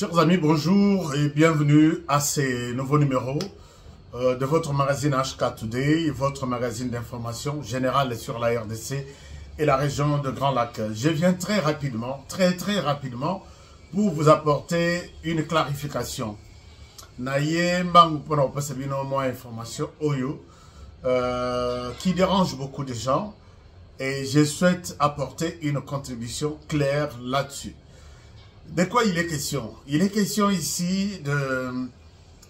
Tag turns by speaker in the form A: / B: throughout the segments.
A: Chers amis, bonjour et bienvenue à ces nouveaux numéros de votre magazine HK Today, votre magazine d'information générale sur la RDC et la région de Grand Lac. Je viens très rapidement pour vous apporter une clarification. Naye mbang pour moins information qui dérange beaucoup de gens et je souhaite apporter une contribution claire là-dessus. De quoi il est question? Il est question ici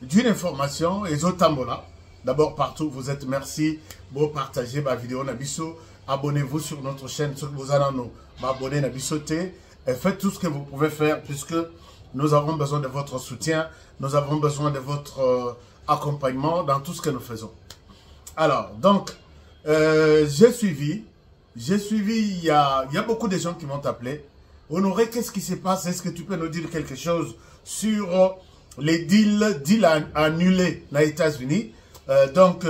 A: d'une information et Zotambola. D'abord partout vous êtes, merci pour partager ma vidéo Nabiso. Abonnez-vous sur notre chaîne, sur vous allez nous abonner Nabiso et faites tout ce que vous pouvez faire puisque nous avons besoin de votre soutien, nous avons besoin de votre accompagnement dans tout ce que nous faisons. Alors, donc, j'ai suivi, il y a beaucoup de gens qui m'ont appelé. Honoré, qu'est-ce qui se passe? Est-ce que tu peux nous dire quelque chose sur les deals annulés aux États-Unis? Donc,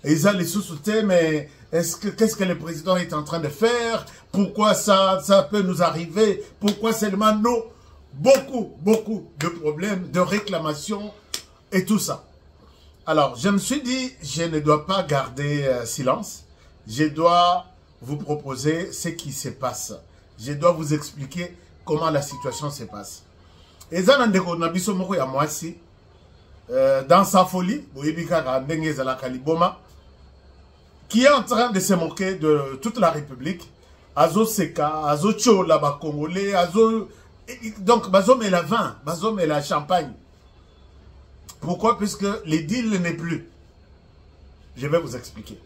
A: ils ont les sous-soutés, mais qu'est-ce que le président est en train de faire? Pourquoi ça peut nous arriver? Pourquoi seulement nous? Beaucoup de problèmes, de réclamations et tout ça. Alors, je me suis dit, je ne dois pas garder silence. Je dois vous proposer ce qui se passe. Je dois vous expliquer comment la situation se passe. Et ça, dans sa folie, qui est en train de se moquer de toute la République, Azo Seka, Azo Chola, Congolais, Azo. Donc, Bazom et la vin, Bazom et la champagne. Pourquoi? Puisque les deals n'est plus. Je vais vous expliquer.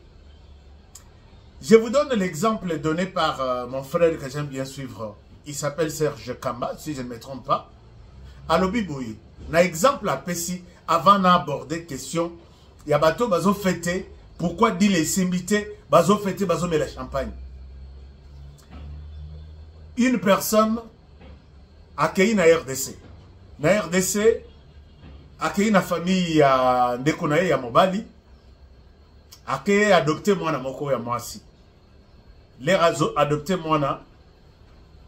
A: Je vous donne l'exemple donné par mon frère que j'aime bien suivre. Il s'appelle Serge Kamba, si je ne me trompe pas. À l'Obiboui, un exemple à Pessi, avant d'aborder question, il y a bateau bazo fêté. Pourquoi dit les simbités, bazo fêté, bazo mais la champagne. Une personne accueilli na RDC. Na RDC, accueilli na famille ya Ndekonaye ya Mobali. Accueilli adopté moi na moko ya Mwasi. Les adopté moi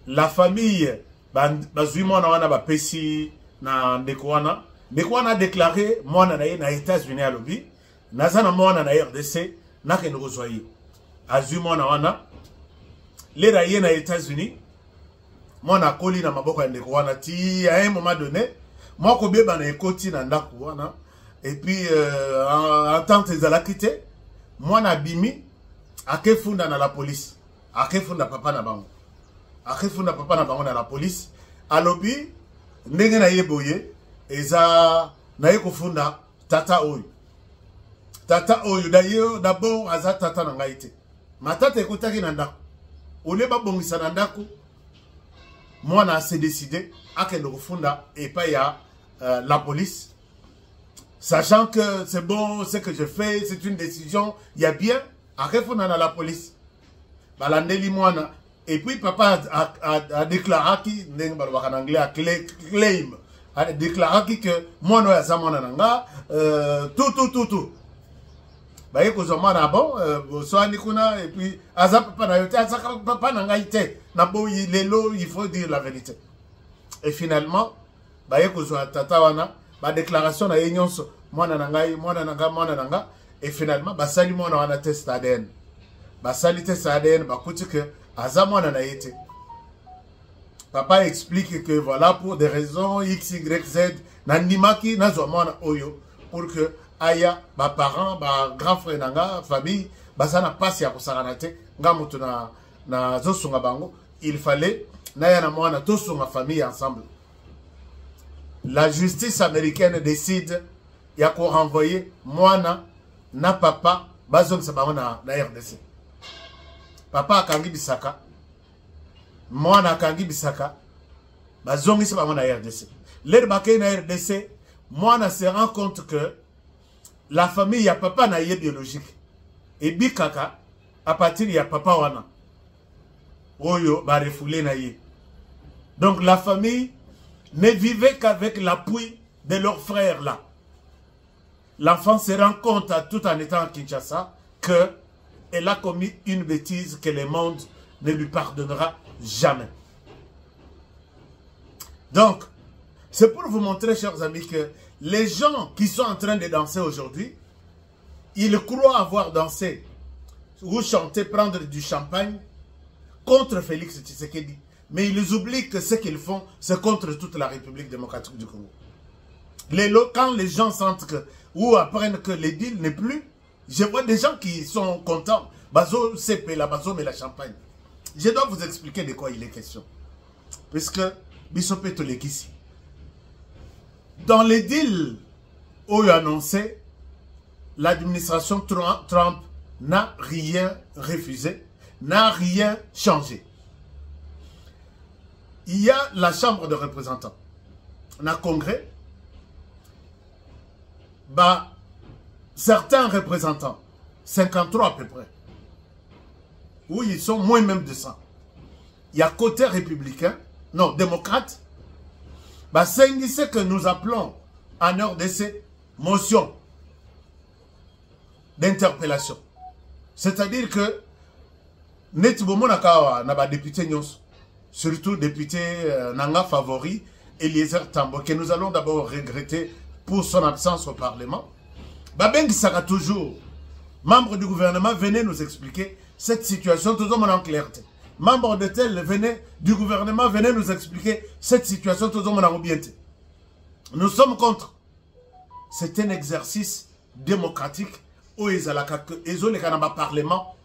A: la famille bazui moi na wana ba pesi na Ndekwana. Ndekwana a déclaré moi na na États-Unis à lobby. Nazana moi na RDC na ke ndozwayi. Azui moi na wana. Les raye na États-Unis. Moi na koli na maboko ya Ndekwana ti à un moment donné moi ko beba na ekoti na ndaku wana et puis en tant que zalakité moi na bimi akefunda na la police akefunda papa na bango na la police alobi ndenge na yeboye eza na yekofunda tata oyo d'ailleurs d'abord aza tata na ngaite matata ekotaki na ndaku ole ba bongisa na ndaku moi na s'est décidé à que nous funda et pas ya la police, sachant que c'est bon ce que je fais, c'est une décision, il y a bien à refonder à la police. Balandeli moana et puis papa a déclaré qui en anglais a claim a déclaré que moi no ya zamona nanga tout baye ko zomana bon soani kuna et puis aza papa na yote aza papa na ngaite na boyi lelo il faut dire la vérité. Et finalement baye ko zo tata wana ba déclaration na yenyonso mwana nanga et finalement ba sali mwana wana test ADN ba sali test ADN ba kuti que aza mwana na yete. Papa explique que voilà pour des raisons X Y Z na ndimaki na zo mwana oyo pour que aya ba parents ba grand frère nanga famille basana passe ya kosangana te nga mutu na zosunga bango il fallait na ya na mwana tosunga famille ensemble. La justice américaine décide ya ko renvoyer mwana na papa bazongisa bango na RDC. Papa akangi bisaka mwana akangi bisaka bazongisa bango na RDC. L'air bakay na RDC mwana se rend compte que la famille ya papa na ye biologique et bikaka à partir ya papa wana oyo ba refoulé na ye. Donc la famille ne vivait qu'avec l'appui de leur frère là. L'enfant se rend compte tout en étant à Kinshasa que elle a commis une bêtise que le monde ne lui pardonnera jamais. Donc C'est pour vous montrer, chers amis, que les gens qui sont en train de danser aujourd'hui, ils croient avoir dansé ou chanté, prendre du champagne contre Félix Tshisekedi. Mais ils oublient que ce qu'ils font, c'est contre toute la République démocratique du Congo. Quand les gens sentent que, ou apprennent que les deals n'est plus, je vois des gens qui sont contents. Bazo CP, la Bazo mais la champagne. Je dois vous expliquer de quoi il est question. Puisque Bissopé Tolekisi. Dans les deals où il a annoncé, l'administration Trump n'a rien refusé, n'a rien changé. Il y a la Chambre de représentants. On a Congrès. Bah, certains représentants, 53 à peu près, où ils sont moins même de 100. Il y a côté républicain, non, démocrate, bah, c'est ce que nous appelons en RDC motion d'interpellation. C'est-à-dire que Netibomo Nakawa n'a pas député Nyos, surtout député Nanga Favori, Eliezer Tambo, que nous allons d'abord regretter pour son absence au Parlement. Babeng sera toujours membre du gouvernement, venez nous expliquer cette situation, tout le monde en clarté. Membre de tel du gouvernement, venez nous expliquer cette situation, tout le monde en bien. Nous sommes contre. C'est un exercice démocratique où ils ont le Parlement.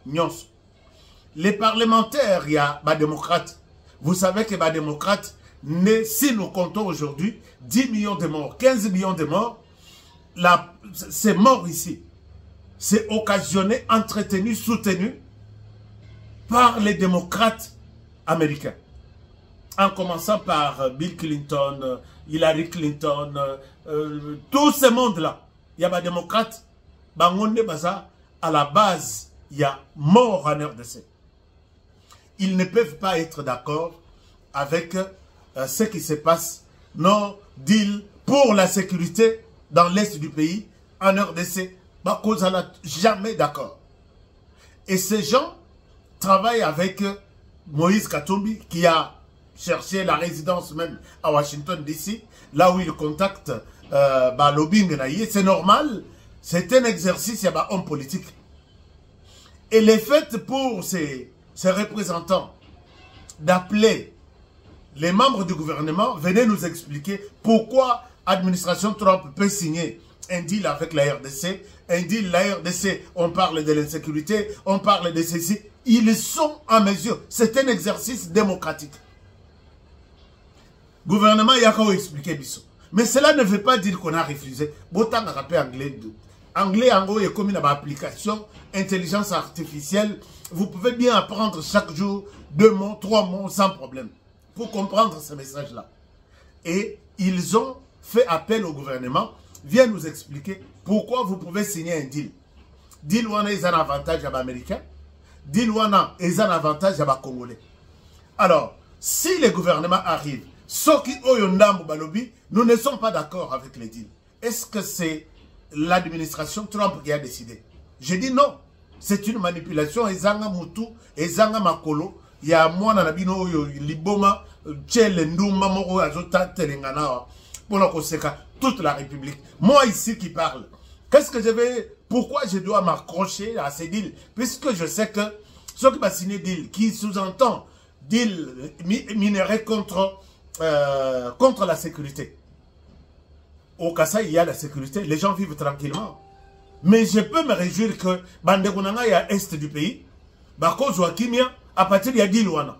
A: Les parlementaires, il y a des démocrates. Vous savez que les démocrates, si nous comptons aujourd'hui 10 millions de morts, 15 millions de morts, c'est mort ici. C'est occasionné, entretenu, soutenu par les démocrates américains. En commençant par Bill Clinton, Hillary Clinton, tout ce monde-là. Il y a des démocrates, à la base, il y a mort en RDC. Ils ne peuvent pas être d'accord avec ce qui se passe. Non, deal pour la sécurité dans l'est du pays, en RDC, Bakoza n'a jamais d'accord. Et ces gens travaillent avec Moïse Katumbi, qui a cherché la résidence même à Washington DC, là où il contacte lobbying. C'est normal, c'est un exercice, il y a un homme politique. Et le fait pour ces représentants d'appeler les membres du gouvernement, venez nous expliquer pourquoi l'administration Trump peut signer un deal avec la RDC. Un deal, la RDC, on parle de l'insécurité, on parle de ceci. Ils sont en mesure. C'est un exercice démocratique. Gouvernement, il y a qu'à expliquer Bissot. Mais cela ne veut pas dire qu'on a refusé. Autant qu'on rappelle anglais. Anglais, en gros, est comme une application, intelligence artificielle. Vous pouvez bien apprendre chaque jour 2 mots, 3 mots sans problème pour comprendre ce message-là. Et ils ont fait appel au gouvernement, viens nous expliquer pourquoi vous pouvez signer un deal. Deal wana est un avantage à l'Américain, deal wana est un avantage à les Congolais. Alors, si le gouvernement arrive, ceux qui ont un balobi, nous ne sommes pas d'accord avec les deals. Est-ce que c'est l'administration Trump qui a décidé? Je dis non. C'est une manipulation. Ezanga Moutou, Ezanga Makolo, il y a moi dans la bino liboma, tchel ndumba moko azota telengana pour toute la République. Moi ici qui parle. Qu'est-ce que je vais, pourquoi je dois m'accrocher à ces deals? Puisque je sais que ceux qui vont signer deal, qui sous-entend deal minéré contre la sécurité. Au Kassai, il y a la sécurité, les gens vivent tranquillement. Mais je peux me réjouir que Bandegunanga est à l'est du pays, Bako Joakimia, à partir de Dilouana.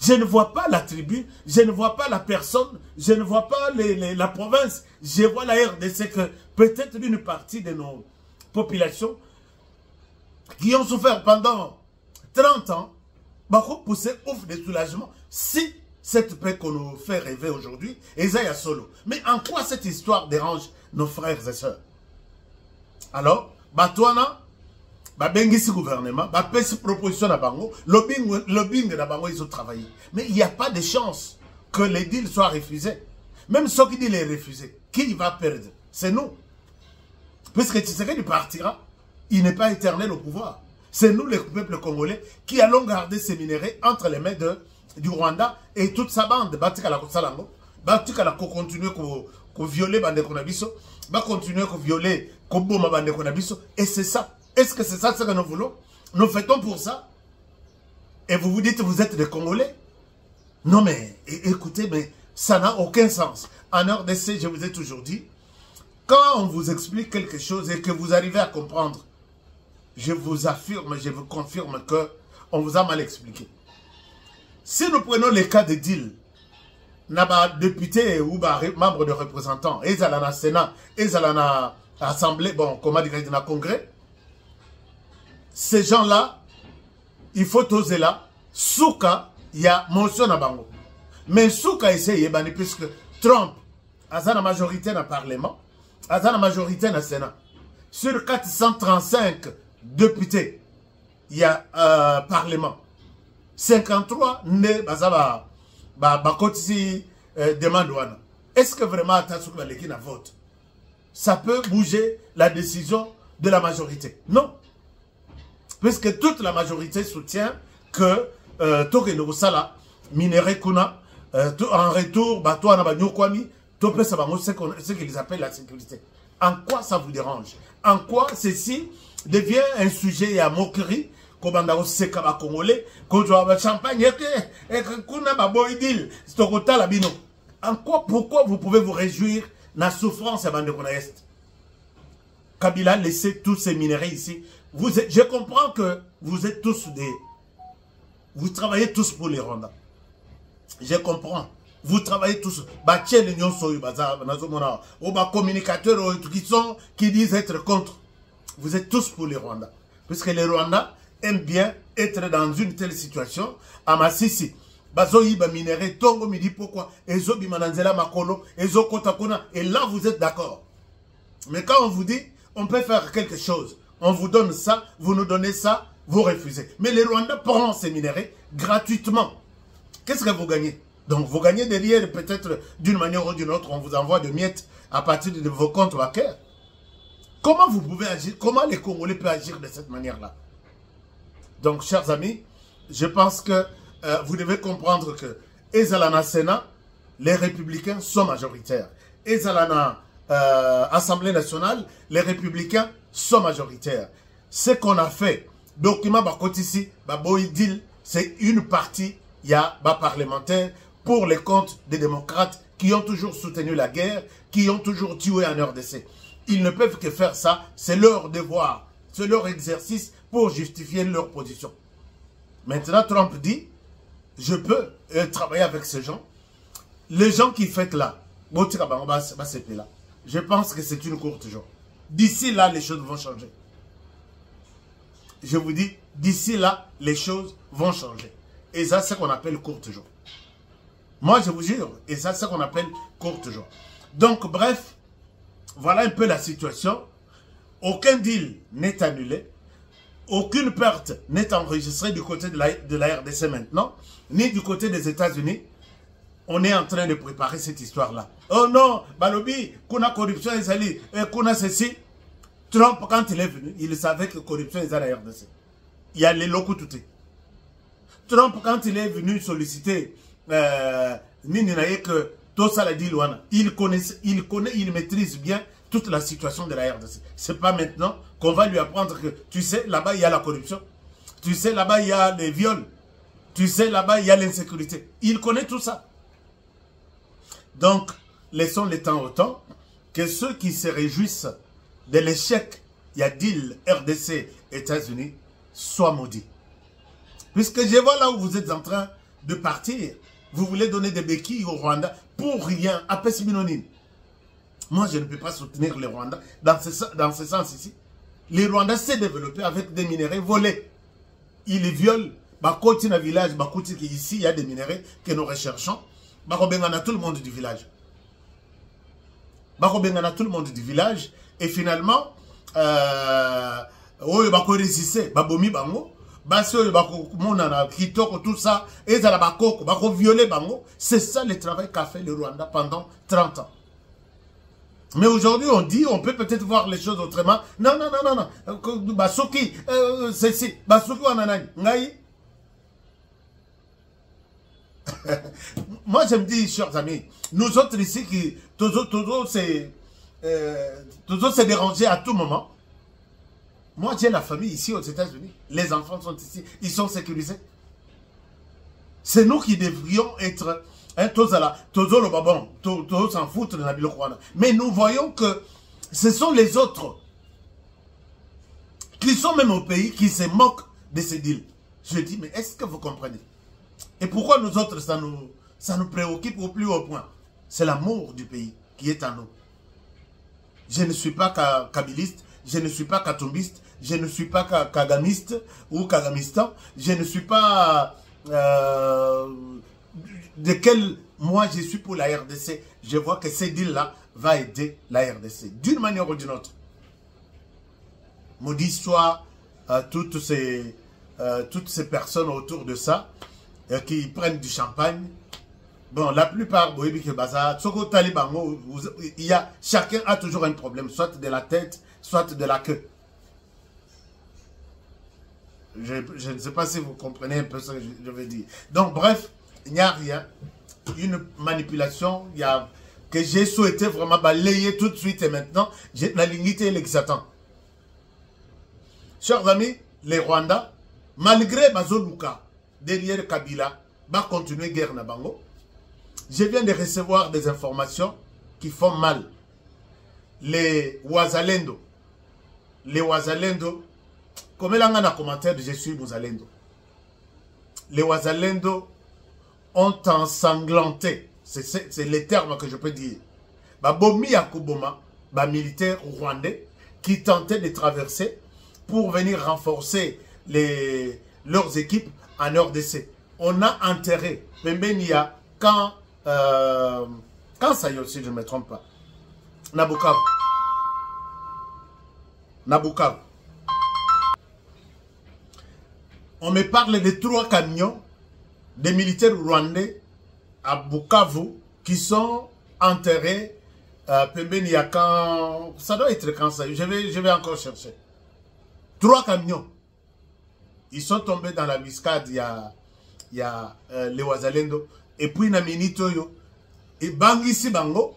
A: Je ne vois pas la tribu, je ne vois pas la personne, je ne vois pas la province. Je vois la RDC que peut-être une partie de nos populations qui ont souffert pendant 30 ans, Bako poussé ouf de soulagement. Si cette paix qu'on nous fait rêver aujourd'hui, Esaïa Solo. Mais en quoi cette histoire dérange nos frères et sœurs? Alors, Batouana, Bengisi gouvernement, Bapesi proposition à Bango, lobbying à Bango, ils ont travaillé. Mais il n'y a pas de chance que les deals soient refusés. Même ceux qui disent les refuser, qui va perdre? C'est nous. Puisque Tshisekedi partira, il n'est pas éternel au pouvoir. C'est nous, le peuple congolais, qui allons garder ces minéraux entre les mains du Rwanda et toute sa bande, Batika la Kotsalango, ba tikala ko continuer ko violer bande ko na biso, ba continuer ko violer ko boma bande ko na biso, et c'est ça. Est-ce que c'est ça ce que nous voulons? Nous faisons pour ça. Et vous vous dites vous êtes des Congolais? Non mais écoutez, mais ça n'a aucun sens. En RDC, je vous ai toujours dit, quand on vous explique quelque chose et que vous arrivez à comprendre, je vous affirme, je vous confirme que on vous a mal expliqué. Si nous prenons le cas de deal, naba député ou membre de représentants, ils allaient dans le Sénat, ils allaient dans l'Assemblée, bon, comment dire, dans le Congrès, ces gens-là, il faut oser là, souka, il y a motion à bango. Mais souka essaye, puisque Trump a la majorité dans le Parlement, a la majorité dans le Sénat. Sur 435 députés, il y a Parlement. 53 ne bazaba bakotisi demande wana. Est-ce que vraiment Atatsuki Baleki na vote? Ça peut bouger la décision de la majorité? Non. Puisque toute la majorité soutient que Toke Nobusala minéré kuna en retour bato na banyokwami topé ça va ce qu'ils appellent la sécurité. En quoi ça vous dérange? En quoi ceci devient un sujet à moquerie? Kobanda oseka ba Congolais, kojo ba champagne et kuna ba boydil, stokota la bino. En quoi, pourquoi vous pouvez vous réjouir de la souffrance à bande est? Kabila laissez tous ces minéraux ici. Je comprends que vous êtes tous des... Vous travaillez tous pour les Rwandais. Je comprends. Vous travaillez tous. Bâtir l'union soyu baza nazomona ou ba communicateurs qui disent être contre. Vous êtes tous pour les Rwandais. Puisque les Rwandais aiment bien être dans une telle situation. À Massissi, bazoyi ba minéré tongo midi pourquoi ezo bimananzela makolo ezo kotakuna, et là vous êtes d'accord. Mais quand on vous dit on peut faire quelque chose, on vous donne ça, vous nous donnez ça, vous refusez. Mais les Rwandais prennent ces minéraux gratuitement. Qu'est-ce que vous gagnez? Donc vous gagnez derrière, peut-être d'une manière ou d'une autre, on vous envoie de miettes à partir de vos comptes bancaires. Comment vous pouvez agir? Comment les Congolais peuvent agir de cette manière-là? Donc, chers amis, je pense que vous devez comprendre que Ezalana Sénat, les républicains sont majoritaires. Ezalana Assemblée nationale, les républicains sont majoritaires. Ce qu'on a fait, document Bakotisi, Baboïdil, c'est une partie, il y a parlementaire pour les comptes des démocrates qui ont toujours soutenu la guerre, qui ont toujours tué en RDC. Ils ne peuvent que faire ça, c'est leur devoir, c'est leur exercice pour justifier leur position. Maintenant, Trump dit, je peux travailler avec ces gens. Les gens qui fêtent là, je pense que c'est une courte journée. D'ici là, les choses vont changer. Je vous dis, d'ici là, les choses vont changer. Et ça, c'est ce qu'on appelle courte journée. Moi, je vous jure, et ça, c'est ce qu'on appelle courte journée. Donc, bref, voilà un peu la situation. Aucun deal n'est annulé. Aucune perte n'est enregistrée du côté de la RDC maintenant, ni du côté des États-Unis. On est en train de préparer cette histoire-là. Oh non, Balobi, kuna corruption ezali, kuna ceci. Trump, quand il est venu, il savait que corruption est à la RDC. Il y a les locaux tout. Trump, quand il est venu solliciter que tout ça l'a dit Luana, il connaît, il maîtrise bien toute la situation de la RDC. C'est pas maintenant qu'on va lui apprendre que, tu sais, là-bas, il y a la corruption. Tu sais, là-bas, il y a les viols. Tu sais, là-bas, il y a l'insécurité. Il connaît tout ça. Donc, laissons le temps au temps que ceux qui se réjouissent de l'échec, il y a deal RDC, États-Unis, soient maudits. Puisque je vois là où vous êtes en train de partir, vous voulez donner des béquilles au Rwanda pour rien, à Pessiminonim. Moi, je ne peux pas soutenir les Rwandais dans ce sens ici. Les Rwandais s'est développé avec des minéraux volés. Ils violent. Bakoti na village, Bakoti ici, il y a des minéraux que nous recherchons. Bakobengana tout le monde du village. Bakobengana tout le monde du village. Et finalement, Bako résisté, Babomi Bango, Baso Bako Monana, Kitoko, tout ça, et Zalabako, Bako violé Bango. C'est ça le travail qu'a fait le Rwanda pendant 30 ans. Mais aujourd'hui, on dit, on peut peut-être voir les choses autrement. Non, non, non, non, non. Basuki, ceci, Basuki Wananani, Ngaï. Moi, je me dis, chers amis, nous autres ici, qui toujours se déranger à tout moment. Moi, j'ai la famille ici aux États-Unis. Les enfants sont ici. Ils sont sécurisés. C'est nous qui devrions être... tous le babon, tous s'en foutent de la Bilokhwana. Mais nous voyons que ce sont les autres qui sont même au pays qui se moquent de ces deals. Je dis, mais est-ce que vous comprenez? Et pourquoi nous autres, ça nous préoccupe au plus haut point? C'est l'amour du pays qui est en nous. Je ne suis pas kabiliste, je ne suis pas katombiste, je ne suis pas kagamiste ou kagamistan, je ne suis pas de quel moi je suis pour la RDC. Je vois que ces deals-là va aider la RDC d'une manière ou d'une autre. Maudit soit toutes ces personnes autour de ça qui prennent du champagne. Bon, la plupart, chacun a toujours un problème, soit de la tête, soit de la queue. Je ne sais pas si vous comprenez un peu ce que je veux dire. Donc, bref, il n'y a rien. Une manipulation que j'ai souhaité vraiment balayer tout de suite et maintenant, j'ai la lignité et l'exatant. Chers amis, les Rwandais, malgré Bazoluka, derrière Kabila, va continuer guerre na bango. Je viens de recevoir des informations qui font mal. Les Wazalendo, comme il y a un commentaire de je suis Wazalendo. Les Wazalendo ont ensanglanté, c'est les termes que je peux dire. Babomi Yakuboma, militaire rwandais, qui tentait de traverser pour venir renforcer leurs équipes en RDC. On a enterré Pembenia quand ça y est aussi, je ne me trompe pas. Nabukavu. On me parle de 3 camions de militaires rwandais à Bukavu qui sont enterrés Pembenia quand... Ça doit être quand ça y est. Je vais encore chercher. 3 camions. Ils sont tombés dans la biscade, il y a les Wazalendo. Et puis, na minitoyo, et Bangisi Bango,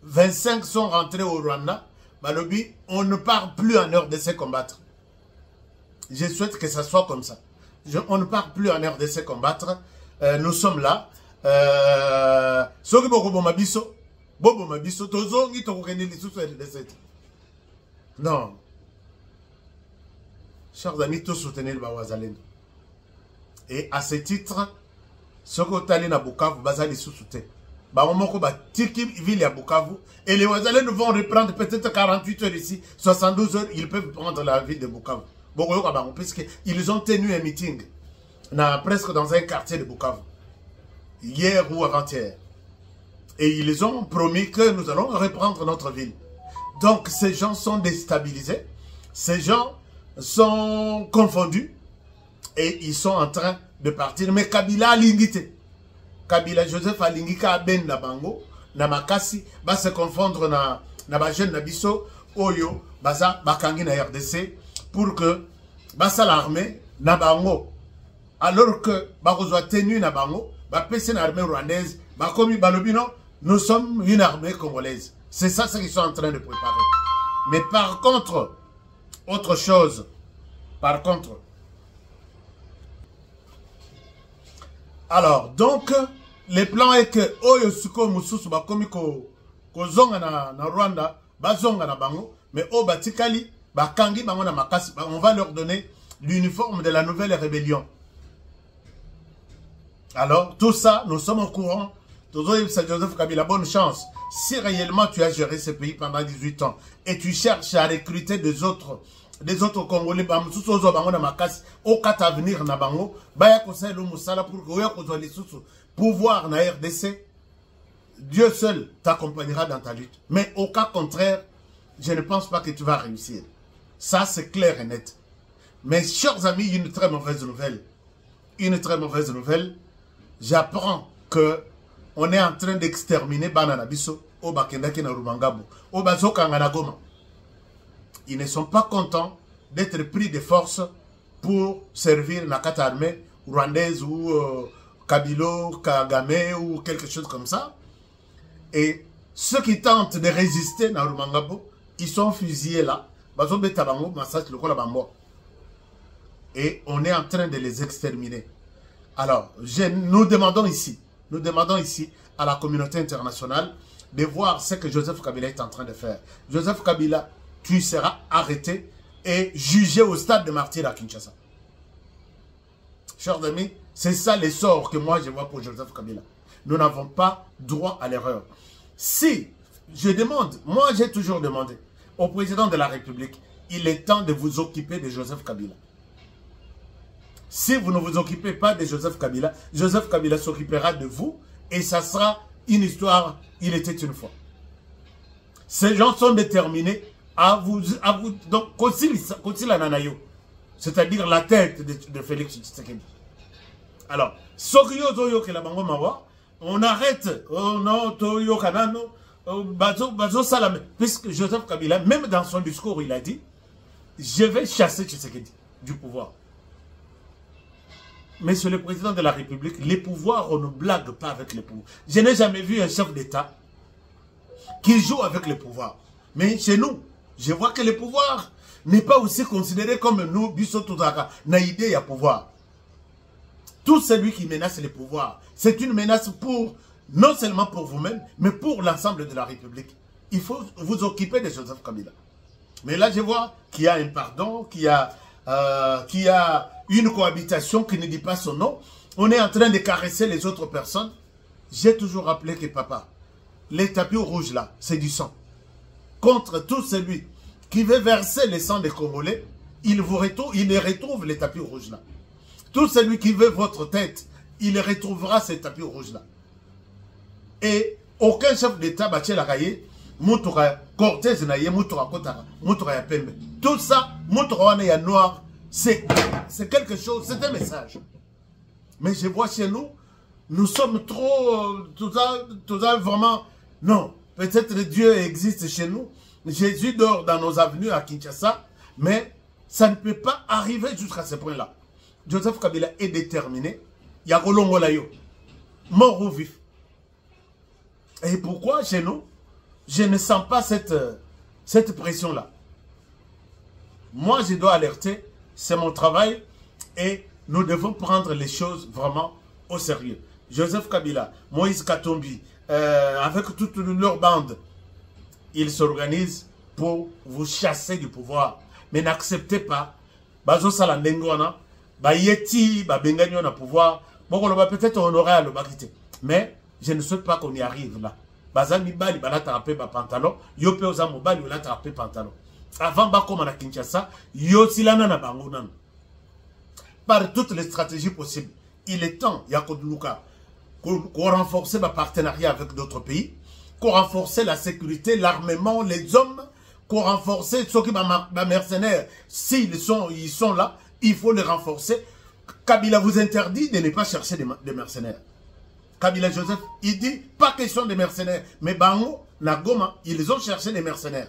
A: 25 sont rentrés au Rwanda. Balobi, on ne part plus en RDC combattre. Je souhaite que ça soit comme ça. On ne part plus en RDC combattre. Nous sommes là. Non. Chers amis, tous soutenez le Wazalendo. Et à ce titre, ce que tu na Bukavu, bazali sous-souté. Et les Wazalendo vont reprendre peut-être 48 heures ici, 72 heures, ils peuvent prendre la ville de Bukavu. Puisqu'ils ont tenu un meeting presque dans un quartier de Bukavu, hier ou avant-hier. Et ils ont promis que nous allons reprendre notre ville. Donc ces gens sont déstabilisés, ces gens sont confondus et ils sont en train de partir. Mais Kabila a l'ingité. Kabila Joseph a l'ingika à Ben Nabango, Namakasi, va se confondre na jeune Nabiso, Oyo, Baza, Bakangi na RDC, pour que Basa l'armée Nabango. Alors que Barozo tenu Nabango, Bapese l'armée rwandaise, Bakomi Balobino, nous sommes une armée congolaise. C'est ça ce qu'ils sont en train de préparer. Mais par contre, autre chose, par contre, alors, donc, le plan est que Oyo Suko Mususu Bakomi ko zonga na Rwanda, bazonga na bango, mais o batikali, bakangi bango na makasi, on va leur donner l'uniforme de la nouvelle rébellion. Alors, tout ça, nous sommes au courant. Joseph Kabila, bonne chance. Si réellement tu as géré ce pays pendant 18 ans et tu cherches à recruter des autres Congolais, au cas à venir, pour pouvoir na RDC, Dieu seul t'accompagnera dans ta lutte. Mais au cas contraire, je ne pense pas que tu vas réussir. Ça, c'est clair et net. Mais chers amis, une très mauvaise nouvelle. Une très mauvaise nouvelle. J'apprends que on est en train d'exterminer Banana Bisso, au Bakendaki na Rubangabu, au Bazokanga na Goma. Ils ne sont pas contents d'être pris de force pour servir la carte armée rwandaise ou Kabilo, Kagame ou quelque chose comme ça. Et ceux qui tentent de résister dans le Mangabo, ils sont fusillés là. Et on est en train de les exterminer. Alors, nous demandons ici à la communauté internationale de voir ce que Joseph Kabila est en train de faire. Joseph Kabila, tu seras arrêté et jugé au stade de martyr à Kinshasa. Chers amis, c'est ça le sort que moi je vois pour Joseph Kabila. Nous n'avons pas droit à l'erreur. Si, je demande, moi j'ai toujours demandé au président de la République, il est temps de vous occuper de Joseph Kabila. Si vous ne vous occupez pas de Joseph Kabila s'occupera de vous et ça sera une histoire, il était une fois. Ces gens sont déterminés à vous donc, c'est-à-dire la tête de Félix Tshisekedi. Alors, on arrête, oh non, Toyo Kanano, Bazo Salame, puisque Joseph Kabila, même dans son discours, il a dit, je vais chasser Tshisekedi du pouvoir. Monsieur le président de la République, les pouvoirs, on ne blague pas avec les pouvoirs. Je n'ai jamais vu un chef d'État qui joue avec les pouvoirs. Mais chez nous, je vois que le pouvoir n'est pas aussi considéré comme nous, Bissotutaka, Naïdé à pouvoir. Tout celui qui menace le pouvoir, c'est une menace pour, non seulement pour vous-même, mais pour l'ensemble de la République. Il faut vous occuper de Joseph Kabila. Mais là, je vois qu'il y a un pardon, qu'il y a une cohabitation qui ne dit pas son nom. On est en train de caresser les autres personnes. J'ai toujours rappelé que papa, les tapis rouges là, c'est du sang. Contre tout celui qui veut verser le sang des Congolais, il les retrouve les tapis rouges là. Tout celui qui veut votre tête, il retrouvera ces tapis rouges là. Et aucun chef d'État bâtit la cahier, Moutoura Cortez naye, Moutoura Kotara, Moutoura Pembe. Tout ça, Moutoura Wane noir, c'est quelque chose, c'est un message. Mais je vois chez nous, nous sommes trop, tout ça vraiment, non, peut-être Dieu existe chez nous, Jésus dort dans nos avenues à Kinshasa, mais ça ne peut pas arriver jusqu'à ce point-là. Joseph Kabila est déterminé, il y a Golongolayo, mort ou vif. Et pourquoi chez nous, je ne sens pas cette pression-là? Moi, je dois alerter, c'est mon travail et nous devons prendre les choses vraiment au sérieux. Joseph Kabila, Moïse Katumbi, avec toute leur bande, ils s'organisent pour vous chasser du pouvoir. Mais n'acceptez pas, Bazo Salandengona, Bayeti, Babengagnon na pouvoir, bon, on va peut-être honorer à le bakité. Mais je ne souhaite pas qu'on y arrive là. Bazami Bali, Bala Tarapé, pantalon, Yope Ozamo Bali, Bala Tarapé, pantalon. Avant Bakoma na Kinshasa, Yosilana na Bangunan. Par toutes les stratégies possibles, il est temps, Yakoduluka, qu'on renforce ma partenariat avec d'autres pays, qu'on renforce la sécurité, l'armement, les hommes, qu'on renforce ceux qui sont mercenaires. S'ils sont là, il faut les renforcer. Kabila vous interdit de ne pas chercher des mercenaires. Kabila Joseph, il dit, pas question de mercenaires. Mais Bango, Nagoma, ils ont cherché des mercenaires.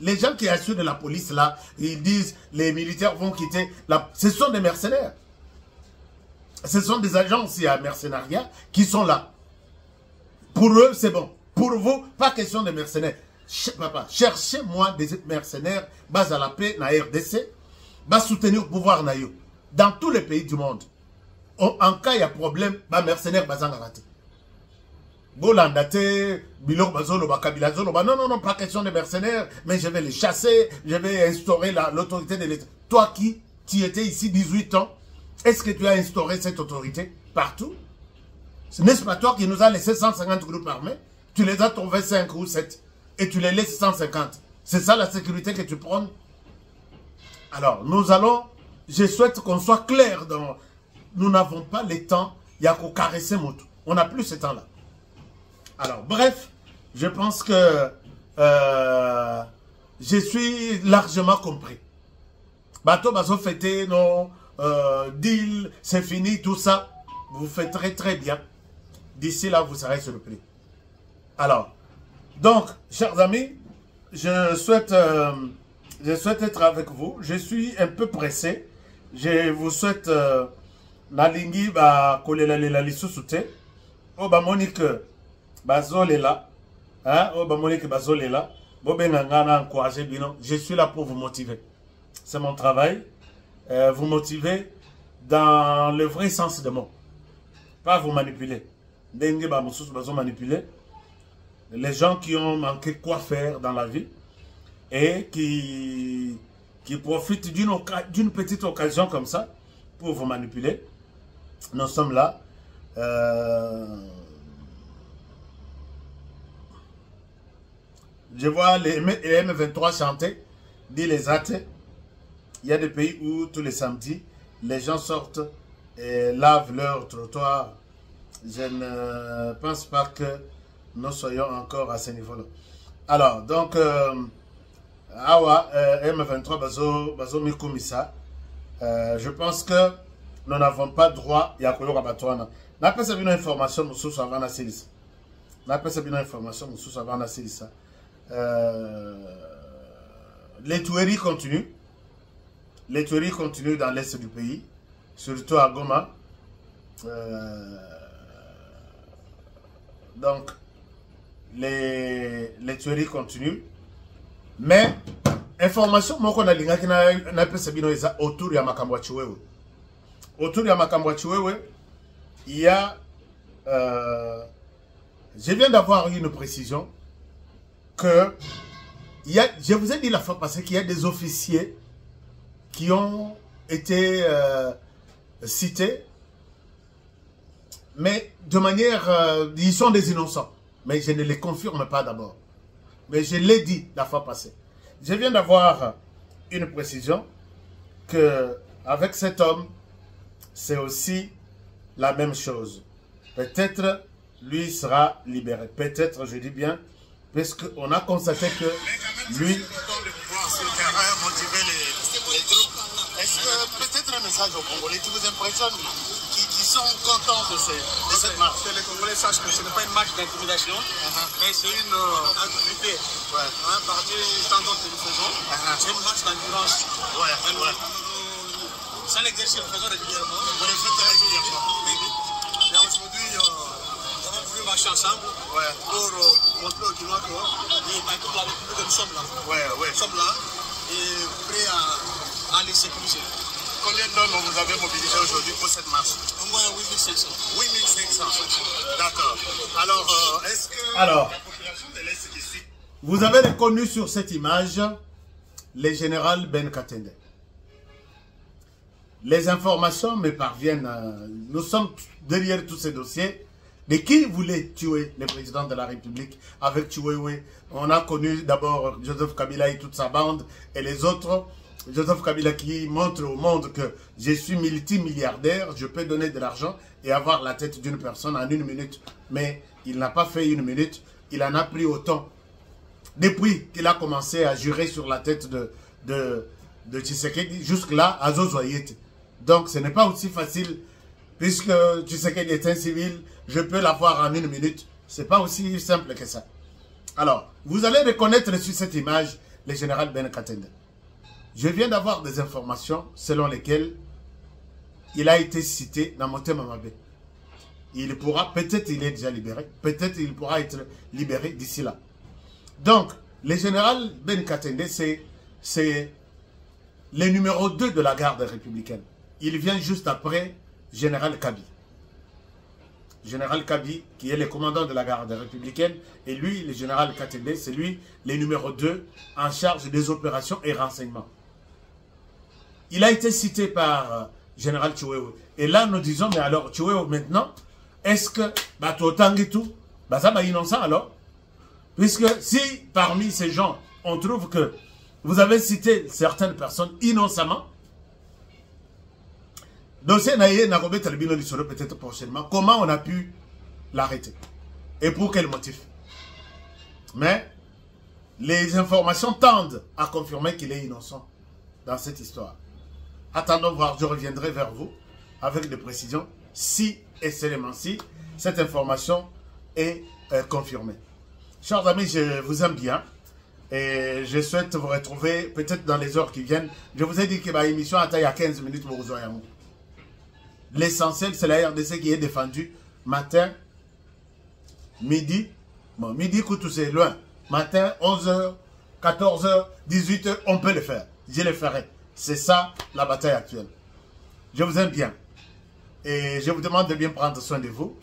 A: Les gens qui assurent de la police là, ils disent, les militaires vont quitter. Ce sont des mercenaires. Ce sont des agences à mercenariat qui sont là. Pour eux, c'est bon. Pour vous, pas question de mercenaires. Papa, cherchez-moi des mercenaires, bas à la paix, na RDC, bas soutenir le pouvoir na yo. Dans tous les pays du monde. En cas il y a problème, bas mercenaires, bas en raté. Bolandate, Bilor Bazolo, Kabila Zolo, non, pas question de mercenaires, mais je vais les chasser, je vais instaurer l'autorité de l'État. Toi qui étais ici 18 ans, est-ce que tu as instauré cette autorité partout? N'est-ce pas toi qui nous as laissé 150 groupes armés? Tu les as trouvés 5 ou 7 et tu les laisses 150. C'est ça la sécurité que tu prends? Alors, nous allons, je souhaite qu'on soit clair dans... Nous n'avons pas le temps, il y a qu'au caresser moto. On n'a plus ce temps-là. Alors, bref, je pense que je suis largement compris. Bateau, bateau fêté, non, deal, c'est fini, tout ça. Vous faites très très bien. D'ici là, vous serez surpris. Alors, donc, chers amis, je souhaite être avec vous. Je suis un peu pressé. Je vous souhaite nalingi ba kolela lela lisusu te o ba monique bazolela hein o ba monique bazolela bobenga ngana encourager bino je suis là pour vous motiver c'est mon travail vous motiver dans le vrai sens du mot pas vous manipuler ndenge ba mususu bazo manipuler les gens qui ont manqué quoi faire dans la vie et qui profitent d'une petite occasion comme ça pour vous manipuler. Nous sommes là. Je vois les M23 chanter, dit les athées. Il y a des pays où tous les samedis, les gens sortent et lavent leur trottoir. Je ne pense pas que nous soyons encore à ce niveau-là. Alors, donc, M23 bazo mikumisa. Je pense que nous n'avons pas droit à Koyoka Batouana. N'a pas une information mususu avant la série. N'a pas une information mususu avant la série. Les tueries continuent. Les tueries continuent dans l'est du pays, surtout à Goma. Donc, les tueries continuent. Mais, information, moi, qu'on a l'ingaki na pesa bino eza autour ya makambo ya Chiwewe. Autour ya makambo ya Chiwewe, il y a... je viens d'avoir une précision que... je vous ai dit la fois passée qu'il y a des officiers qui ont été cités, mais de manière... ils sont des innocents. Mais je ne les confirme pas d'abord. Mais je l'ai dit la fois passée. Je viens d'avoir une précision que avec cet homme, c'est aussi la même chose. Peut-être lui sera libéré. Peut-être, je dis bien, parce qu'on a constaté que lui... Est-ce que peut-être un message aux Congolais qui vous impressionne, qui sont contents de cette marche?
B: Que les Congolais sachent que ce n'est pas une marche d'intimidation, mais c'est une activité. Parmi tant d'autres que nous faisons, c'est une marche d'endurance. Ça l'exercice, nous le faisons régulièrement.
A: Vous le faites régulièrement.
B: Et aujourd'hui, nous avons voulu marcher ensemble pour montrer aux Guinois que toute la République, nous sommes là. Nous sommes là et prêts à les sécuriser.
A: Combien d'hommes vous avez mobilisé aujourd'hui pour cette marche?
B: Au moins 8500.
A: 8500. D'accord. Alors, est-ce que la population de l'Est ici... Vous avez reconnu sur cette image le général Ben Katende. Les informations me parviennent. Nous sommes derrière tous ces dossiers. De qui voulait tuer le président de la République avec Chiwewe? On a connu d'abord Joseph Kabila et toute sa bande et les autres. Joseph Kabila qui montre au monde que je suis multimilliardaire, je peux donner de l'argent et avoir la tête d'une personne en 1 minute. Mais il n'a pas fait 1 minute, il en a pris autant. Depuis qu'il a commencé à jurer sur la tête de Tshisekedi, jusque-là, à Zozoyete. Donc ce n'est pas aussi facile, puisque Tshisekedi est un civil, je peux l'avoir en 1 minute. Ce n'est pas aussi simple que ça. Alors, vous allez reconnaître sur cette image le général Ben Katende. Je viens d'avoir des informations selon lesquelles il a été cité dans Motema Mabe. Il pourra, peut-être il est déjà libéré, peut-être il pourra être libéré d'ici là. Donc, le général Ben Katende, c'est le numéro 2 de la garde républicaine. Il vient juste après général Kabi. Général Kabi, qui est le commandant de la garde républicaine, et lui, le général Katende, c'est lui, le numéro 2, en charge des opérations et renseignements. Il a été cité par général Chiwewe. Et là, nous disons, mais alors, Chiwewe, maintenant, est-ce que, tout, ça va innocent alors? Puisque si, parmi ces gens, on trouve que vous avez cité certaines personnes innocemment, dossier Naye Narobe Talbino Lissoro peut-être prochainement, comment on a pu l'arrêter? Et pour quel motif? Mais, les informations tendent à confirmer qu'il est innocent dans cette histoire. Attendons voir, je reviendrai vers vous avec des précisions si et seulement si cette information est confirmée. Chers amis, je vous aime bien et je souhaite vous retrouver peut-être dans les heures qui viennent. Je vous ai dit que l'émission a taille à 15 minutes pour vous. L'essentiel, c'est la RDC qui est défendue. Matin, midi. Bon, midi, c'est loin. Matin, 11h, 14h, 18h, on peut le faire. Je le ferai. C'est ça, la bataille actuelle. Je vous aime bien. Et je vous demande de bien prendre soin de vous.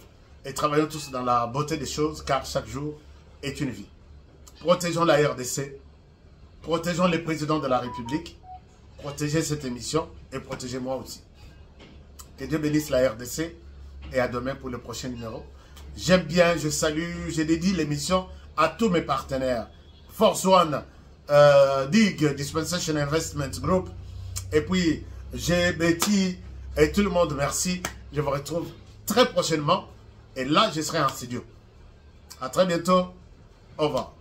A: Et travaillons tous dans la beauté des choses, car chaque jour est une vie. Protégeons la RDC. Protégeons les présidents de la République. Protégez cette émission et protégez-moi aussi. Que Dieu bénisse la RDC. Et à demain pour le prochain numéro. J'aime bien, je salue, je dédie l'émission à tous mes partenaires. Force One, DIG, Dispensation Investment Group. Et puis, GBT et tout le monde, merci. Je vous retrouve très prochainement. Et là, je serai en studio. À très bientôt. Au revoir.